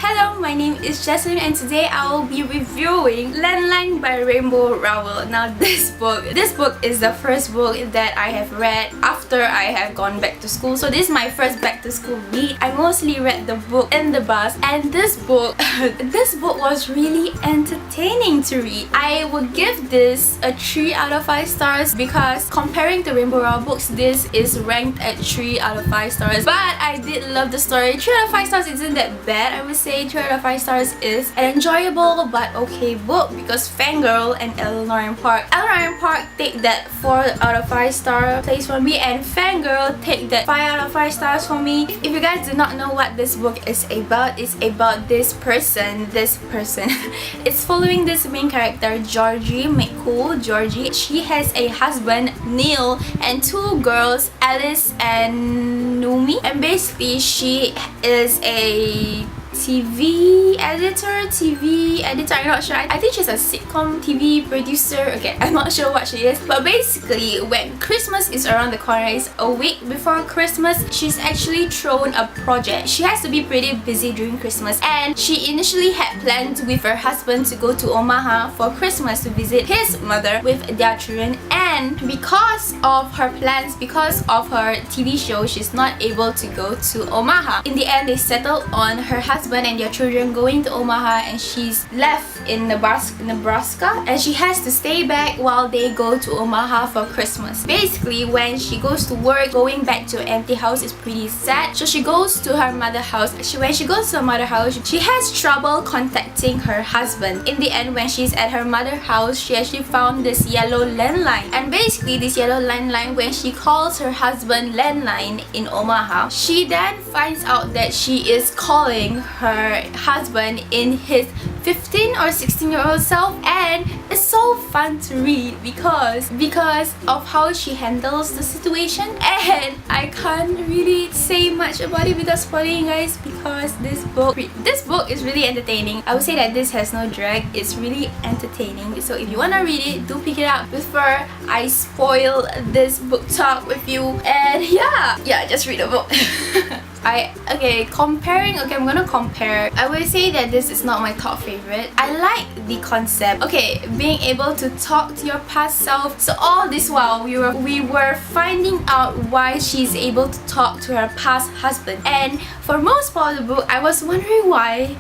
Hello, my name is Jezlyn and today I will be reviewing Landline by Rainbow Rowell. Now this book is the first book that I have read after I have gone back to school. So this is my first back to school read. I mostly read the book in the bus, and this book was really entertaining to read. I would give this a 3 out of 5 stars because comparing to Rainbow Rowell books, this is ranked at 3 out of 5 stars. But I did love the story. 3 out of 5 stars isn't that bad. I would say 3 out of 5 stars is an enjoyable but okay book because Fangirl and Eleanor Park take that 4 out of 5 star place for me, and Fangirl take that 5 out of 5 stars for me. If you guys do not know what this book is about, it's about this person. It's following this main character, Georgie McCool. Georgie, she has a husband, Neil, and 2 girls, Alice and Numi, and basically she is a TV editor, I'm not sure. I think she's a sitcom TV producer. Okay, I'm not sure what she is, but basically when Christmas is around the corner, it's a week before Christmas, she's actually thrown a project. She has to be pretty busy during Christmas, and she initially had planned with her husband to go to Omaha for Christmas to visit his mother with their children, and because of her plans, because of her TV show, she's not able to go to Omaha. In the end, they settled on her husband and their children going to Omaha, and she's left in Nebraska, and she has to stay back while they go to Omaha for Christmas. Basically, when she goes to work, going back to an empty house is pretty sad, so she goes to her mother's house. When she goes to her mother's house, she has trouble contacting her husband. In the end, when she's at her mother's house, she actually found this yellow landline, and basically this yellow landline, when she calls her husband landline in Omaha, she then finds out that she is calling her husband in his 15 or 16-year-old self, and it's so fun to read because of how she handles the situation. And I can't really say much about it without spoiling, guys, because this book is really entertaining. I would say that this has no drag. It's really entertaining. So if you wanna read it, do pick it up before I spoil this book talk with you. And yeah, just read the book. I'm gonna compare. I would say that this is not my top favorite. I like the concept. Okay, being able to talk to your past self. So all this while we were finding out why she's able to talk to her past husband. And for most part of the book, I was wondering why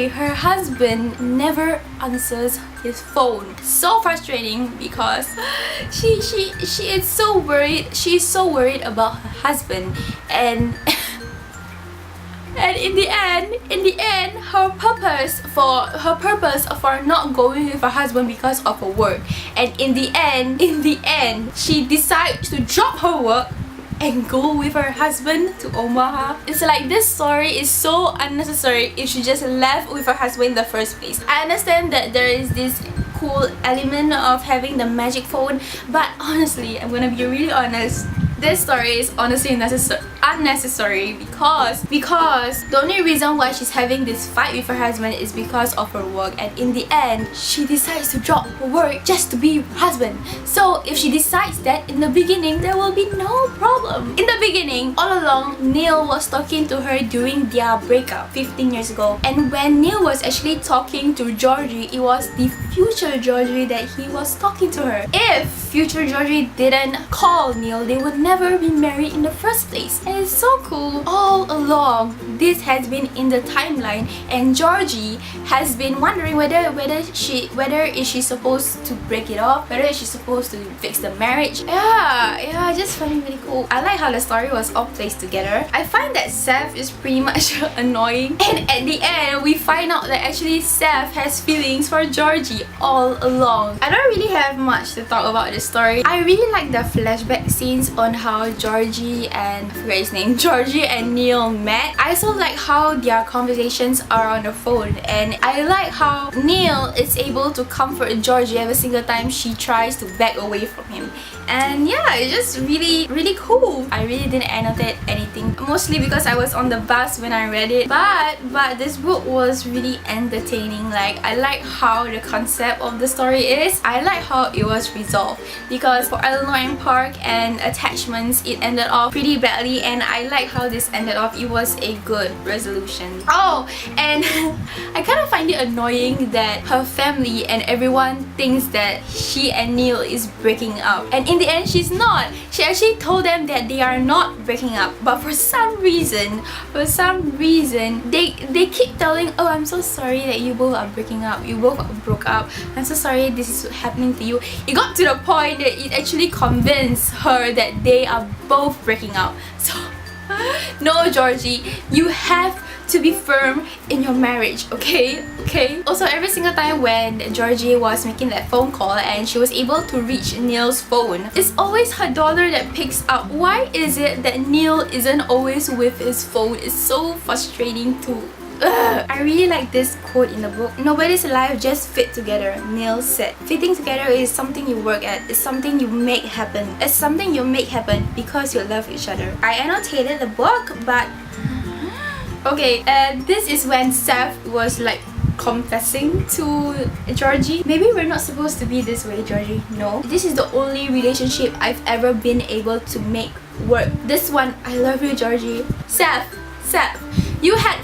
her husband never answers his phone. So frustrating because she is so worried. She's so worried about her husband, and in the end, her purpose for not going with her husband because of her work. And in the end, she decides to drop her work and go with her husband to Omaha. It's like this story is so unnecessary if she just left with her husband in the first place. I understand that there is this cool element of having the magic phone, but honestly, I'm gonna be really honest, this story is honestly unnecessary because the only reason why she's having this fight with her husband is because of her work, and in the end she decides to drop her work just to be with her husband. So if she decides that in the beginning, there will be no problem. In the beginning, all along, Neil was talking to her during their breakup 15 years ago, and when Neil was actually talking to Georgie, it was the future Georgie that he was talking to her. If future Georgie didn't call Neil, they would never be married in the first place. And it's so cool. All along, this has been in the timeline, and Georgie has been wondering whether is she supposed to break it off, whether is she supposed to fix the marriage. Yeah, I just find it really cool. I like how the story was all placed together. I find that Seth is pretty much annoying, and at the end we find out that actually Seth has feelings for Georgie all along. I don't really have much to talk about this story. I really like the flashback scenes on how Georgie and Neil met. I also like how their conversations are on the phone, and I like how Neil is able to comfort Georgie every single time she tries to back away from him. and yeah, it's just really cool. I really didn't annotate anything, mostly because I was on the bus when I read it, but this book was really entertaining. Like, I like how the concept of the story is. I like how it was resolved, because for Eleanor and Park and attachments, it ended off pretty badly, and I like how this ended off. It was a good resolution. Oh, and I kind of find it annoying that her family and everyone thinks that she and Neil is breaking up, and in the end she's not. She actually told them that they are not breaking up, but for some reason they keep telling, oh, I'm so sorry that you both are breaking up, you both broke up, I'm so sorry this is happening to you. It got to the point that it actually convinced her that they are both breaking up. So no, Georgie, you have to be firm in your marriage, okay? Also, every single time when Georgie was making that phone call and she was able to reach Neil's phone, it's always her daughter that picks up. Why is it that Neil isn't always with his phone? It's so frustrating too. I really like this quote in the book. Nobody's life just fit together, Neil said. Fitting together is something you work at. It's something you make happen. It's something you make happen because you love each other. I annotated the book, but okay, this is when Seth was like confessing to Georgie. Maybe we're not supposed to be this way, Georgie. No, this is the only relationship I've ever been able to make work. This one, I love you, Georgie. Seth, you had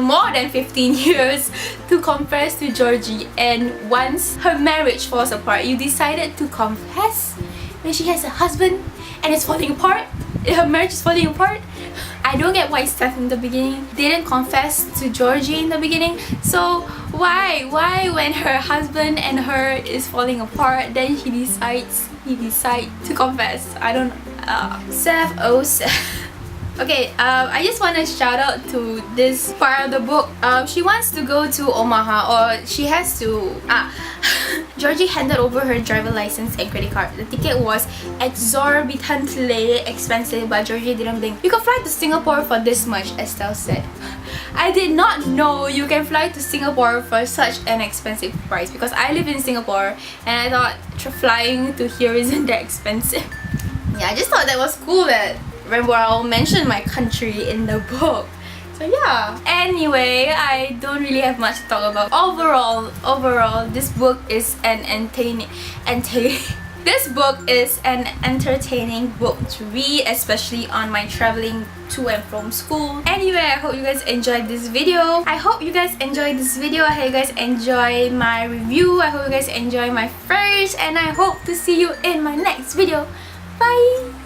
more than 15 years to confess to Georgie, and once her marriage falls apart, you decided to confess when she has a husband and it's falling apart. Her marriage is falling apart. I don't get why Steph in the beginning didn't confess to Georgie in the beginning. So why when her husband and her is falling apart, then he decides to confess? I don't know. Seth, oh Seth. Okay, I just want to shout out to this part of the book. She wants to go to Omaha, or she has to... Georgie handed over her driver license and credit card. The ticket was exorbitantly expensive, but Georgie didn't think. You can fly to Singapore for this much, Estelle said. I did not know you can fly to Singapore for such an expensive price, because I live in Singapore and I thought flying to here isn't that expensive. Yeah, I just thought that was cool that Rainbow Rowell mentioned my country in the book. So yeah. Anyway, I don't really have much to talk about. Overall, this book is an this book is an entertaining book to read, especially on my traveling to and from school. Anyway, I hope you guys enjoyed this video. I hope you guys enjoy my review. I hope you guys enjoy my first, and I hope to see you in my next video. Bye!